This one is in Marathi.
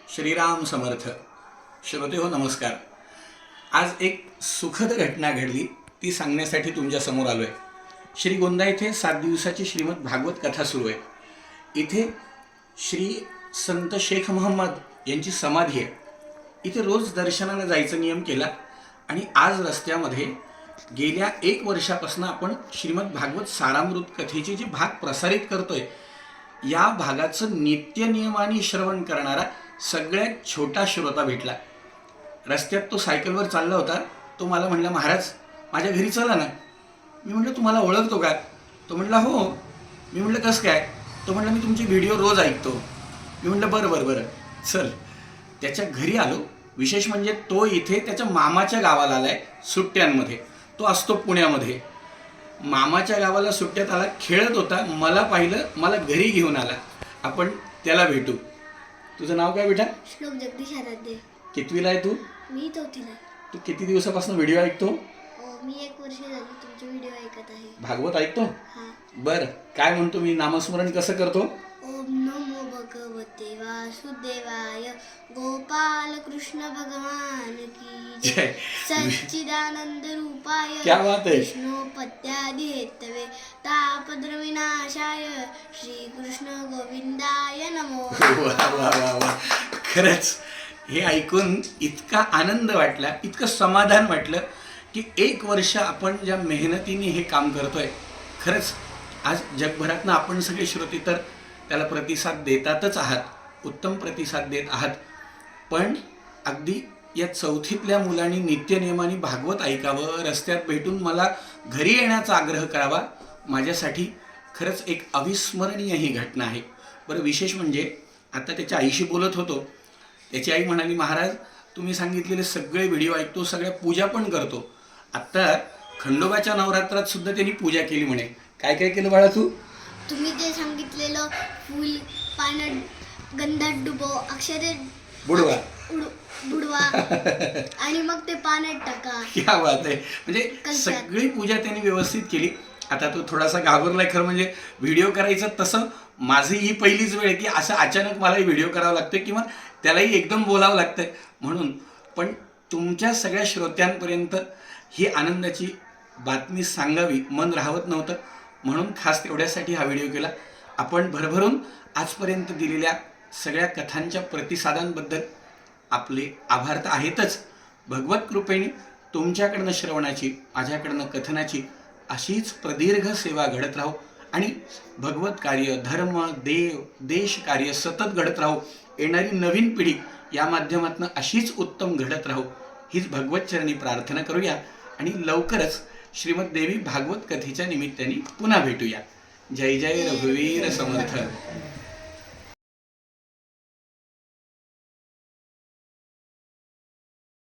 श्रीराम समर्थ. श्रोते हो नमस्कार. आज एक सुखद घटना घडली, ती सांगण्यासाठी तुमच्यासमोर आलो आहे. श्रीगोंदा येथे 7 दिवसाची श्रीमद भागवत कथा सुरू आहे. इथे श्री संत शेख महम्मद यांची समाधी आहे. इथे रोज दर्शनाला जायचा नियम केला आणि आज रस्त्यामध्ये गेल्या 1 वर्षापासून आपण श्रीमद भागवत सारामृत कथेचे जे भाग प्रसारित करतोय, या भागाचं नित्यनियमाने श्रवण करणारा सगळ्यात छोटा श्रोता भेटला. रस्त्यात तो सायकलवर चालला होता. तो मला म्हणला, महाराज माझ्या घरी चला ना. मी म्हटलं, तुम्हाला ओळखतो का? तो म्हणला, हो. मी म्हटलं, कसं काय? तो म्हणला, मी तुमचे व्हिडिओ रोज ऐकतो. मी म्हटलं, बरं बरं बरं चल. त्याच्या घरी आलो. विशेष म्हणजे तो इथे त्याच्या मामाच्या गावाला आला आहे सुट्ट्यांमध्ये. तो असतो पुण्यामध्ये. मामाच्या गावाला सुट्ट्यात आला, खेळत होता. मला पाहिलं, मला घरी घेऊन आला. आपण त्याला भेटू. तुझं नाव काय बेटा? श्लोक जगदीश आराध्य. कितवीला आहे तू? मी 4थीला. तू किती दिवसापासून व्हिडिओ ऐकतो? मी 1 वर्ष झाली तुमचे व्हिडिओ ऐकत आहे. भागवत ऐकतो? हा. बरं, काय म्हणतो मी? नामस्मरण कसं करतो? ओम नमो भगवते वासुदेवाय गोपाल कृष्ण भगवान की जय. सच्चिदानंद रूपाय क्या बात है. विष्णुपत्यादि हेतवे तापद्र विनाशाय श्री कृष्ण गोविंदाय नमो. वा वा वा वा. खरंच हे ऐकून इतका आनंद वाटला, इतकं समाधान वाटलं की 1 वर्ष आपण ज्या मेहनतीने हे काम करतोय, खरंच आज जगभरातनं आपण सगळे श्रोते तर त्याला प्रतिसाद देतातच आहात, उत्तम प्रतिसाद देत आहात. पण अगदी या 4थीतल्या मुलांनी नित्यनियमाने भागवत ऐकावं, रस्त्यात भेटून मला घरी येण्याचा आग्रह करावा, माझ्यासाठी खरंच एक अविस्मरणीय ही घटना आहे. बरं, विशेष म्हणजे आता त्याच्या आईशी बोलत होतो. त्याची आई म्हणाली, महाराज तुम्ही सांगितलेले सगळे व्हिडिओ ऐकतो, सगळ्या पूजा पण करतो. आत्ता खंडोबाच्या नवरात्रात सुद्धा त्यांनी पूजा केली म्हणे. काय काय केलं बाळा तू? तुम्ही जे सांगितलेलं फुल पाण्यात गंधात डुबो, अक्षरे बुडवा बुडवा आणि मग ते पाण्यात टाका. क्या बात आहे. म्हणजे सगळी पूजा त्यांनी व्यवस्थित केली. आता तो थोडासा घाबरलाय खरं, म्हणजे व्हिडिओ करायचं तसं माझी ही पहिलीच वेळ की असं अचानक मलाही व्हिडिओ करावा लागतोय किंवा त्यालाही एकदम बोलावं लागतंय म्हणून. पण तुमच्या सगळ्या श्रोत्यांपर्यंत ही आनंदाची बातमी सांगावी मन राहत नव्हतं, म्हणून खास तेवढ्यासाठी हा व्हिडिओ केला. आपण भरभरून आजपर्यंत दिलेल्या सगळ्या कथांच्या प्रतिसादांबद्दल आपले आभार तर आहेतच. भगवत कृपेने तुमच्याकडनं श्रवणाची, माझ्याकडनं कथनाची अशीच प्रदीर्घ सेवा घडत राहो आणि भगवत कार्य, धर्म, देव, देश कार्य सतत घडत राहो. येणारी नवीन पिढी या माध्यमातून अशीच उत्तम घडत राहो, हीच भगवत चरणी प्रार्थना करूया आणि लवकरच श्रीमद देवी भागवत कथेच्या निमित्ताने पुन्हा भेटूया. जय जय रघुवीर समर्थ.